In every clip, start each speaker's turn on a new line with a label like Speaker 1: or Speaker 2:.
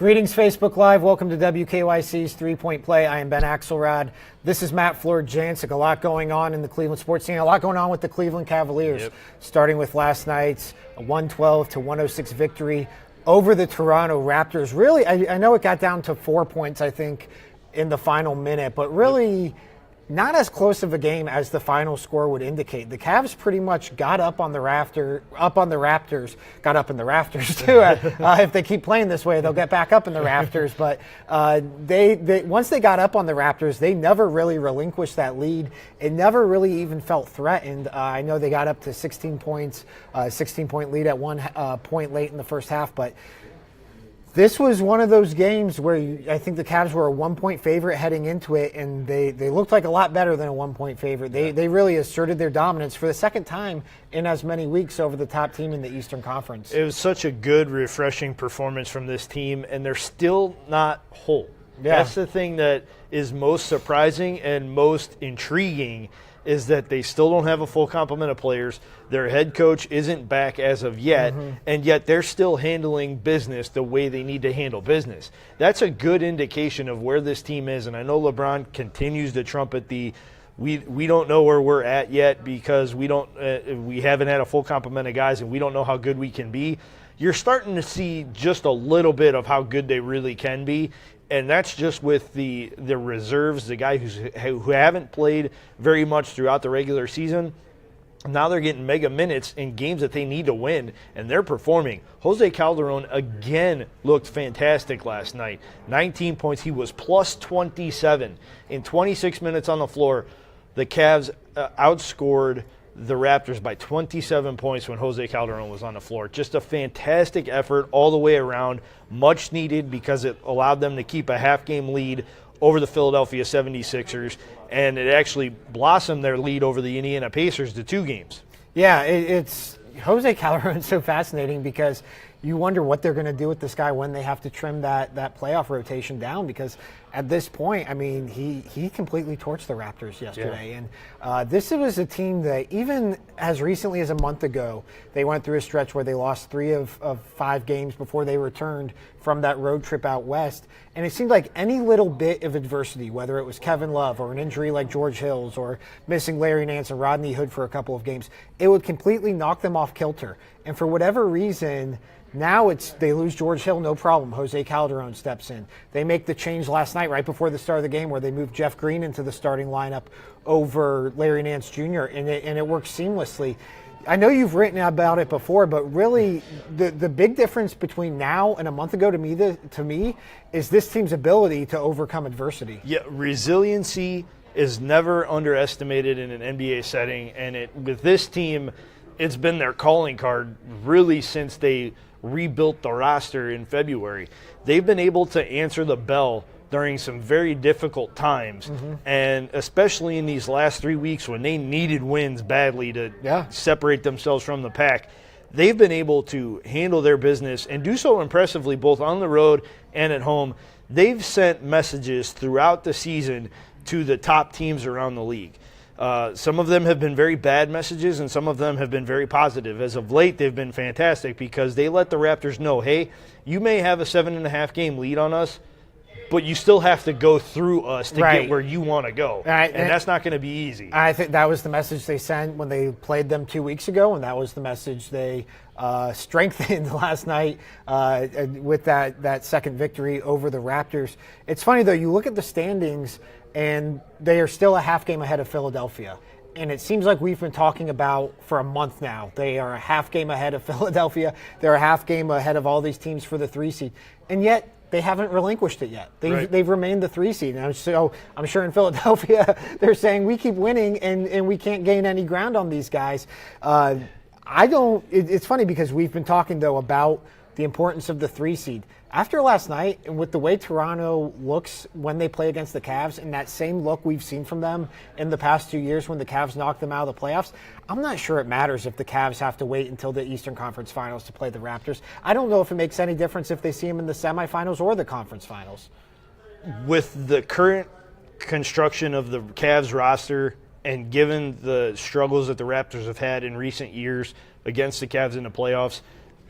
Speaker 1: Greetings, Facebook Live. Welcome to WKYC's 3-Point Play. I am Ben Axelrod. This is Matt Florjancic. A lot going on in the Cleveland sports scene. A lot going on with the Cleveland Cavaliers, starting with last night's 112-106 victory over the Toronto Raptors. Really, I know it got down to 4 points, I think, in the final minute, but really not as close of a game as the final score would indicate. The Cavs pretty much got up on the Raptors, got up in the rafters too. If they keep playing this way, they'll get back up in the rafters. But they once they got up on the Raptors, they never really relinquished that lead. It never really even felt threatened. I know they got up to 16 points, 16-point lead at one point late in the first half, but this was one of those games where I think the Cavs were a 1-point favorite heading into it, and they looked like a lot better than a 1-point favorite. They really asserted their dominance for the second time in as many weeks over the top team in the Eastern Conference.
Speaker 2: It was such a good, refreshing performance from this team, and they're still not whole.
Speaker 1: Yeah.
Speaker 2: That's the thing that is most surprising and most intriguing, is that they still don't have a full complement of players. Their head coach isn't back as of yet, and yet they're still handling business the way they need to handle business. That's a good indication of where this team is, and I know LeBron continues to trumpet the we don't know where we're at yet because we haven't had a full complement of guys and we don't know how good we can be. You're starting to see just a little bit of how good they really can be. And that's just with the reserves, the guys who haven't played very much throughout the regular season. Now they're getting mega minutes in games that they need to win, and they're performing. Jose Calderons again looked fantastic last night. 19 points. He was plus 27 in 26 minutes on the floor. The Cavs outscored the Raptors by 27 points when Jose Calderons was on the floor. Just a fantastic effort all the way around, much needed because it allowed them to keep a half-game lead over the Philadelphia 76ers, and it actually blossomed their lead over the Indiana Pacers to 2 games.
Speaker 1: Yeah, it's Jose Calderons is so fascinating because you wonder what they're going to do with this guy when they have to trim that playoff rotation down, because at this point, I mean, he completely torched the Raptors yesterday.
Speaker 2: Yeah.
Speaker 1: And this was a team that even as recently as a month ago, they went through a stretch where they lost 3 of 5 games before they returned from that road trip out west. And it seemed like any little bit of adversity, whether it was Kevin Love or an injury like George Hill's or missing Larry Nance and Rodney Hood for a couple of games, it would completely knock them off kilter. And for whatever reason, now they lose George Hill, no problem. Jose Calderons steps in. They make the change last night right before the start of the game where they moved Jeff Green into the starting lineup over Larry Nance Jr., and it works seamlessly. I know you've written about it before, but really the big difference between now and a month ago to me is this team's ability to overcome adversity.
Speaker 2: Yeah, resiliency is never underestimated in an NBA setting, and with this team, it's been their calling card really since they rebuilt the roster in February. They've been able to answer the bell during some very difficult times, and especially in these last 3 weeks when they needed wins badly to separate themselves from the pack, they've been able to handle their business and do so impressively both on the road and at home. They've sent messages throughout the season to the top teams around the league. Some of them have been very bad messages, and some of them have been very positive. As of late, they've been fantastic because they let the Raptors know, hey, you may have a 7.5-game lead on us, but you still have to go through us to get where you want to go. And that's not going to be easy.
Speaker 1: I think that was the message they sent when they played them 2 weeks ago, and that was the message they strengthened last night with that second victory over the Raptors. It's funny, though, you look at the standings, and they are still a half game ahead of Philadelphia. And it seems like we've been talking about for a month now. They are a half game ahead of Philadelphia. They're a half game ahead of all these teams for the 3 seed. And yet they haven't relinquished it yet. They've remained the 3 seed. And so I'm sure in Philadelphia they're saying we keep winning and we can't gain any ground on these guys. It's funny because we've been talking, though, about the importance of the 3 seed. After last night, and with the way Toronto looks when they play against the Cavs, and that same look we've seen from them in the past 2 years when the Cavs knocked them out of the playoffs, I'm not sure it matters if the Cavs have to wait until the Eastern Conference Finals to play the Raptors. I don't know if it makes any difference if they see them in the semifinals or the conference finals.
Speaker 2: With the current construction of the Cavs roster, and given the struggles that the Raptors have had in recent years against the Cavs in the playoffs,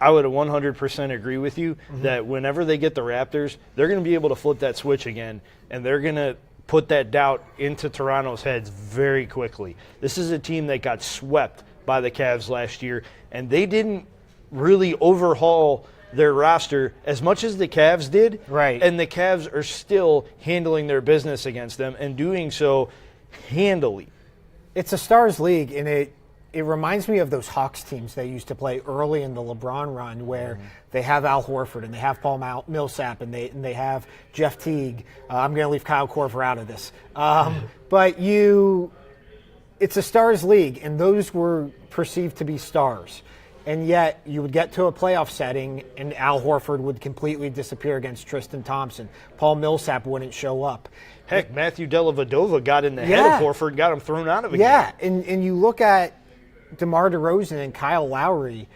Speaker 2: I would 100% agree with you that whenever they get the Raptors, they're going to be able to flip that switch again, and they're going to put that doubt into Toronto's heads very quickly. This is a team that got swept by the Cavs last year, and they didn't really overhaul their roster as much as the Cavs did.
Speaker 1: Right.
Speaker 2: And the Cavs are still handling their business against them and doing so handily.
Speaker 1: It's a Stars League, and it reminds me of those Hawks teams they used to play early in the LeBron run where they have Al Horford and they have Paul Millsap and they have Jeff Teague. I'm going to leave Kyle Korver out of this. But it's a Stars League, and those were perceived to be stars. And yet you would get to a playoff setting, and Al Horford would completely disappear against Tristan Thompson. Paul Millsap wouldn't show up.
Speaker 2: Heck, Matthew Dellavedova got in the head of Horford, got him thrown out of a game.
Speaker 1: Yeah, and you look at DeMar DeRozan and Kyle Lowry.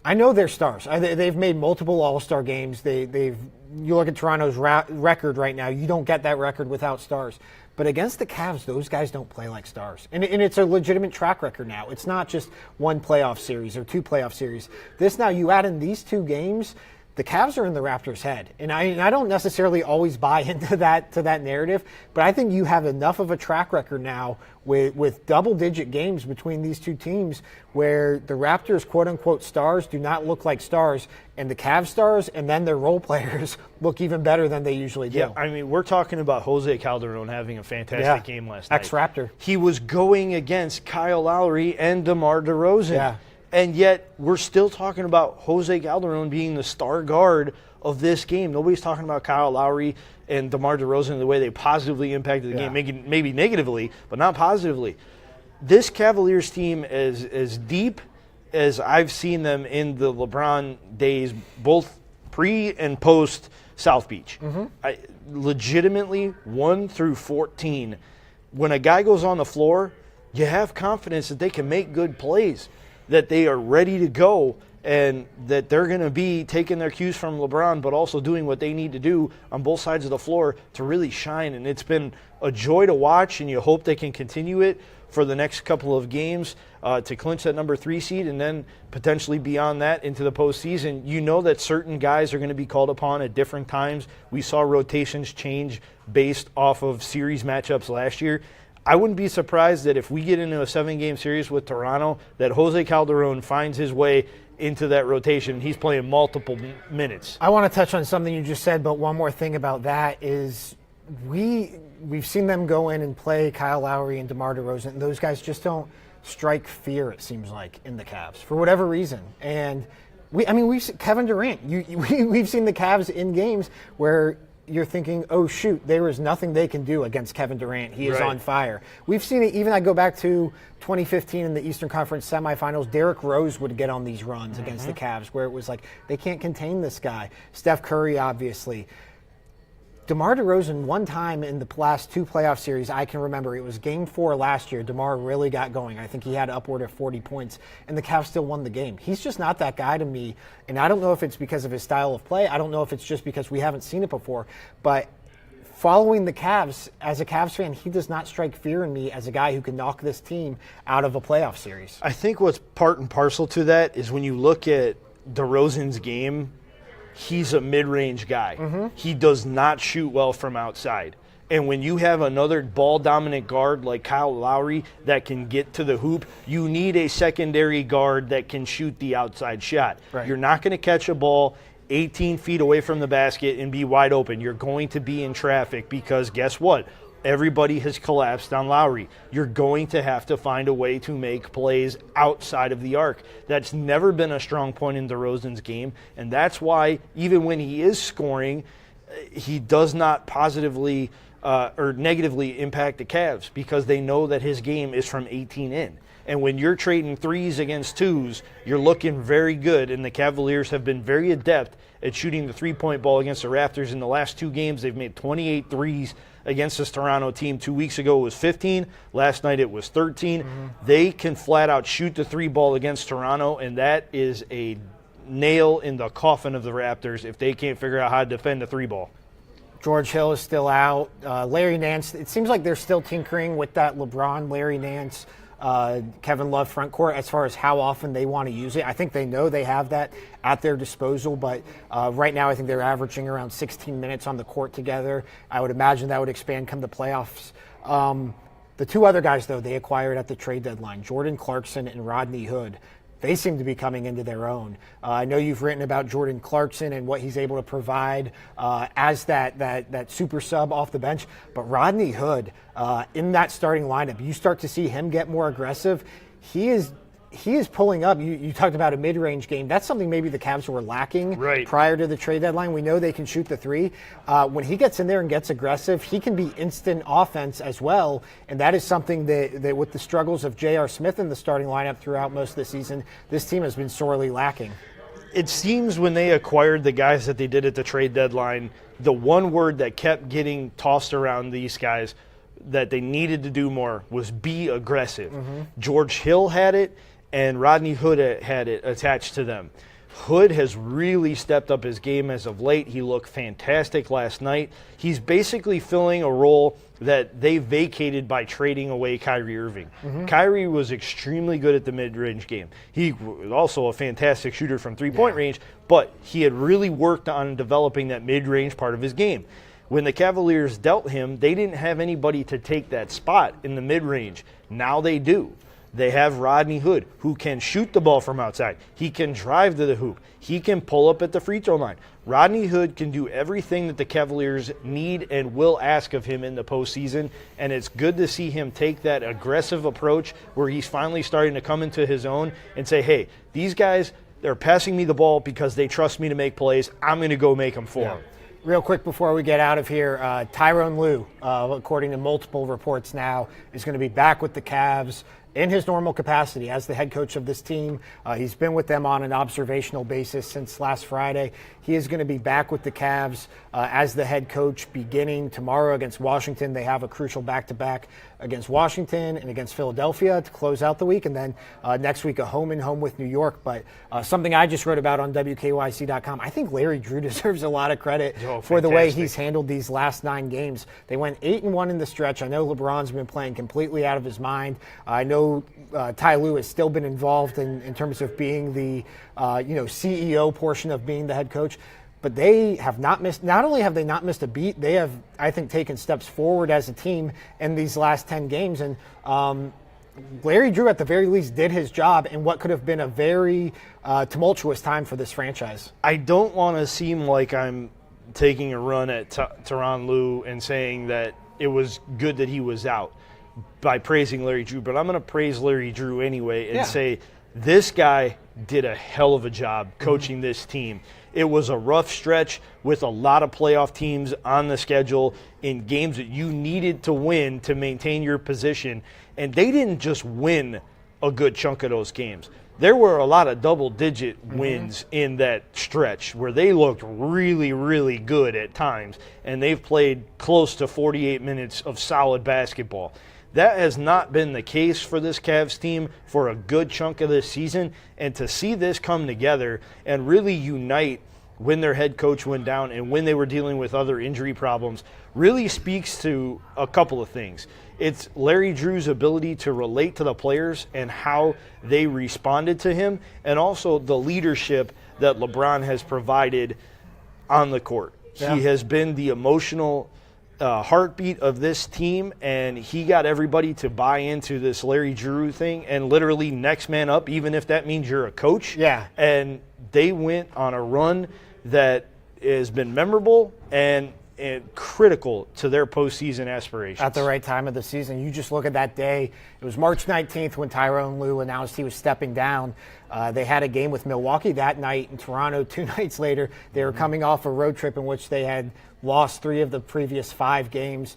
Speaker 1: I know they're stars. They've made multiple All-Star games. You look at Toronto's record right now. You don't get that record without stars. But against the Cavs, those guys don't play like stars. And it's a legitimate track record now. It's not just one playoff series or two playoff series. This now, you add in these two games, the Cavs are in the Raptors' head. And I don't necessarily always buy into that narrative, but I think you have enough of a track record now with double-digit games between these two teams where the Raptors' quote-unquote stars do not look like stars, and the Cavs stars and then their role players look even better than they usually do.
Speaker 2: Yeah, I mean, we're talking about Jose Calderon having a fantastic game last night.
Speaker 1: Ex-Raptor.
Speaker 2: He was going against Kyle Lowry and DeMar DeRozan.
Speaker 1: Yeah.
Speaker 2: And yet we're still talking about Jose Calderon being the star guard of this game. Nobody's talking about Kyle Lowry and DeMar DeRozan and the way they positively impacted the game, maybe negatively, but not positively. This Cavaliers team is as deep as I've seen them in the LeBron days, both pre and post South Beach. Legitimately, 1 through 14. When a guy goes on the floor, you have confidence that they can make good plays, that they are ready to go, and that they're going to be taking their cues from LeBron, but also doing what they need to do on both sides of the floor to really shine. And it's been a joy to watch, and you hope they can continue it for the next couple of games to clinch that number 3 seed, and then potentially beyond that into the postseason. You know that certain guys are going to be called upon at different times. We saw rotations change based off of series matchups last year. I wouldn't be surprised that if we get into a 7-game series with Toronto, that Jose Calderon finds his way into that rotation. He's playing multiple minutes.
Speaker 1: I want to touch on something you just said, but one more thing about that is we've seen them go in and play Kyle Lowry and DeMar DeRozan, and those guys just don't strike fear, it seems like, in the Cavs for whatever reason. And we've seen Kevin Durant. We've seen the Cavs in games where you're thinking, oh, shoot, there is nothing they can do against Kevin Durant. He is on fire. We've seen it, even I go back to 2015 in the Eastern Conference semifinals, Derrick Rose would get on these runs against the Cavs where it was like, they can't contain this guy. Steph Curry, obviously. DeMar DeRozan, one time in the last 2 playoff series, I can remember, it was Game 4 last year, DeMar really got going. I think he had upward of 40 points, and the Cavs still won the game. He's just not that guy to me, and I don't know if it's because of his style of play. I don't know if it's just because we haven't seen it before, but following the Cavs, as a Cavs fan, he does not strike fear in me as a guy who can knock this team out of a playoff series.
Speaker 2: I think what's part and parcel to that is when you look at DeRozan's game, he's a mid-range guy. He does not shoot well from outside. And when you have another ball-dominant guard like Kyle Lowry that can get to the hoop, you need a secondary guard that can shoot the outside shot.
Speaker 1: Right.
Speaker 2: You're not going to catch a ball 18 feet away from the basket and be wide open. You're going to be in traffic because guess what? Everybody has collapsed on Lowry. You're going to have to find a way to make plays outside of the arc. That's never been a strong point in DeRozan's game, and that's why even when he is scoring, he does not positively or negatively impact the Cavs because they know that his game is from 18 in. And when you're trading 3s against 2s, you're looking very good, and the Cavaliers have been very adept at shooting the three-point ball against the Raptors. In the last 2 games, they've made 28 threes against this Toronto team. 2 weeks ago it was 15. Last night it was 13. They can flat-out shoot the 3 ball against Toronto, and that is a nail in the coffin of the Raptors if they can't figure out how to defend the 3 ball.
Speaker 1: George Hill is still out. Larry Nance, it seems like they're still tinkering with that LeBron, Larry Nance Kevin Love front court as far as how often they want to use it. I think they know they have that at their disposal, but right now I think they're averaging around 16 minutes on the court together. I would imagine that would expand come the playoffs. The two other guys, though, they acquired at the trade deadline, Jordan Clarkson and Rodney Hood. They seem to be coming into their own. I know you've written about Jordan Clarkson and what he's able to provide as that super sub off the bench. But Rodney Hood, in that starting lineup, you start to see him get more aggressive. He is pulling up. You talked about a mid-range game. That's something maybe the Cavs were lacking prior to the trade deadline. We know they can shoot the three. When he gets in there and gets aggressive, he can be instant offense as well. And that is something that with the struggles of J.R. Smith in the starting lineup throughout most of the season, this team has been sorely lacking.
Speaker 2: It seems when they acquired the guys that they did at the trade deadline, the one word that kept getting tossed around these guys that they needed to do more was be aggressive. George Hill had it, and Rodney Hood had it attached to them. Hood has really stepped up his game as of late. He looked fantastic last night. He's basically filling a role that they vacated by trading away Kyrie Irving. Kyrie was extremely good at the mid-range game. He was also a fantastic shooter from three-point range, but he had really worked on developing that mid-range part of his game. When the Cavaliers dealt him, they didn't have anybody to take that spot in the mid-range. Now they do. They have Rodney Hood, who can shoot the ball from outside. He can drive to the hoop. He can pull up at the free throw line. Rodney Hood can do everything that the Cavaliers need and will ask of him in the postseason, and it's good to see him take that aggressive approach where he's finally starting to come into his own and say, hey, these guys, they're passing me the ball because they trust me to make plays. I'm going to go make them for them.
Speaker 1: Real quick before we get out of here, Tyronn Lue, according to multiple reports now, is going to be back with the Cavs in his normal capacity as the head coach of this team. He's been with them on an observational basis since last Friday. He is going to be back with the Cavs as the head coach beginning tomorrow against Washington. They have a crucial back-to-back against Washington and against Philadelphia to close out the week, and then next week a home-and-home with New York. But something I just wrote about on WKYC.com, I think Larry Drew deserves a lot of credit for the way he's handled these last 9 games. They went 8-1 in the stretch. I know LeBron's been playing completely out of his mind. I know Ty Lue has still been involved in terms of being the CEO portion of being the head coach. But they have not missed. Not only have they not missed a beat, they have, I think, taken steps forward as a team in these last 10 games. And Larry Drew, at the very least, did his job in what could have been a very tumultuous time for this franchise.
Speaker 2: I don't want to seem like I'm taking a run at Tyronn Lue and saying that it was good that he was out by praising Larry Drew, but I'm going to praise Larry Drew anyway and say this guy did a hell of a job coaching this team. It was a rough stretch with a lot of playoff teams on the schedule in games that you needed to win to maintain your position, and they didn't just win a good chunk of those games. There were a lot of double-digit wins in that stretch where they looked really, really good at times, and they've played close to 48 minutes of solid basketball. That has not been the case for this Cavs team for a good chunk of this season, and to see this come together and really unite when their head coach went down and when they were dealing with other injury problems really speaks to a couple of things. It's Larry Drew's ability to relate to the players and how they responded to him, and also the leadership that LeBron has provided on the court. Yeah. He has been the emotional heartbeat of this team, and he got everybody to buy into this Larry Drew thing and literally next man up, even if that means you're a coach.
Speaker 1: Yeah.
Speaker 2: And they went on a run that has been memorable and critical to their postseason aspirations.
Speaker 1: At the right time of the season. You just look at that day. It was March 19th when Tyronn Lue announced he was stepping down. They had a game with Milwaukee that night. In Toronto 2 nights later, they were coming off a road trip in which they had lost 3 of the previous 5 games.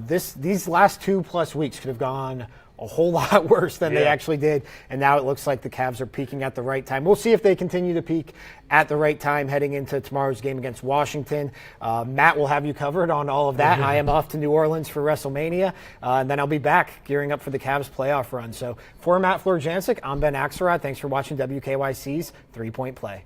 Speaker 1: These last 2+ weeks could have gone a whole lot worse than they actually did, and now it looks like the Cavs are peaking at the right time. We'll see if they continue to peak at the right time heading into tomorrow's game against Washington. Matt will have you covered on all of that. I am off to New Orleans for WrestleMania, and then I'll be back gearing up for the Cavs playoff run. So for Matt Florjancic, I'm Ben Axelrod. Thanks for watching WKYC's 3-Point Play.